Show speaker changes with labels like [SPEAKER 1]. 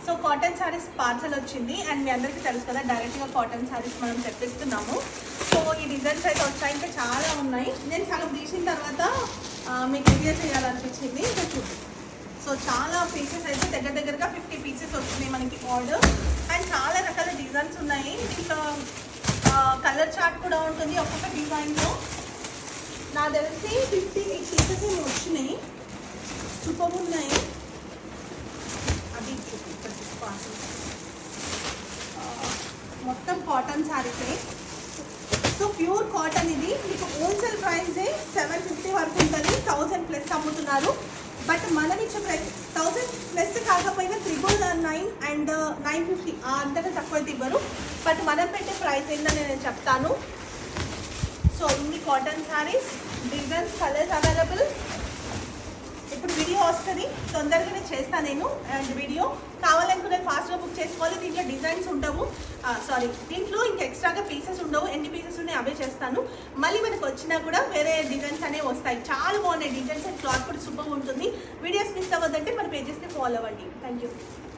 [SPEAKER 1] So cotton saris parcel వచ్చింది and మీ అందరికీ తెలుసు కదా డైరెక్ట్గా కాటన్ శారీస్ మనం తెప్పిస్తున్నాము. సో ఈ డిజైన్స్ అయితే వచ్చాయి, ఇంకా చాలా ఉన్నాయి. నేను సగం తీసిన తర్వాత మీకు వీడియో చేయాలనిపించింది. సో చాలా పీసెస్ అయితే దగ్గరగా 50 పీసెస్ వచ్చినాయి మనకి ఆర్డర్. అండ్ చాలా రకాల డిజైన్స్ ఉన్నాయి. దీంట్లో కలర్ చార్ట్ కూడా ఉంటుంది ఒక్కొక్క డిజైన్లో. నాకు తెలిసి 50 పీసెస్ ఏమి వచ్చినాయి. సూపర్ ఉన్నాయి. అది మొత్తం కాటన్ శారీసే. సో ప్యూర్ కాటన్ ఇది. మీకు హోల్సేల్ ప్రైజే 750 వరకు ఉంటుంది. 1000+ అమ్ముతున్నారు. బట్ మనం ఇచ్చే ప్రైస్ 1000+ కాకపోయినా 999 అండ్ 950 అంతగా తక్కువ అయితే ఇవ్వరు. బట్ మనం పెట్టే ప్రైస్ ఏంటని నేను చెప్తాను. సో ఇన్ని cotton saris, designs, colours available. ఇప్పుడు వీడియో వస్తుంది, తొందరగానే చేస్తాను నేను. అండ్ వీడియో కావాలనుకునే ఫాస్ట్గా బుక్ చేసుకోవాలి. దీంట్లో డిజైన్స్ ఉండవు, దీంట్లో ఇంకా ఎక్స్ట్రాగా పీసెస్ ఉండవు. ఎన్ని పీసెస్ ఉన్నాయి అవే చేస్తాను. మళ్ళీ మనకు వచ్చినా కూడా వేరే డిజైన్స్ అనేవి వస్తాయి. చాలా బాగున్నాయి డిజైన్స్ అండ్ క్లాత్ కూడా సూపర్ ఉంటుంది. వీడియోస్ మిస్ అవ్వద్దంటే మన పేజెస్ని ఫాలో అవ్వండి. Thank you.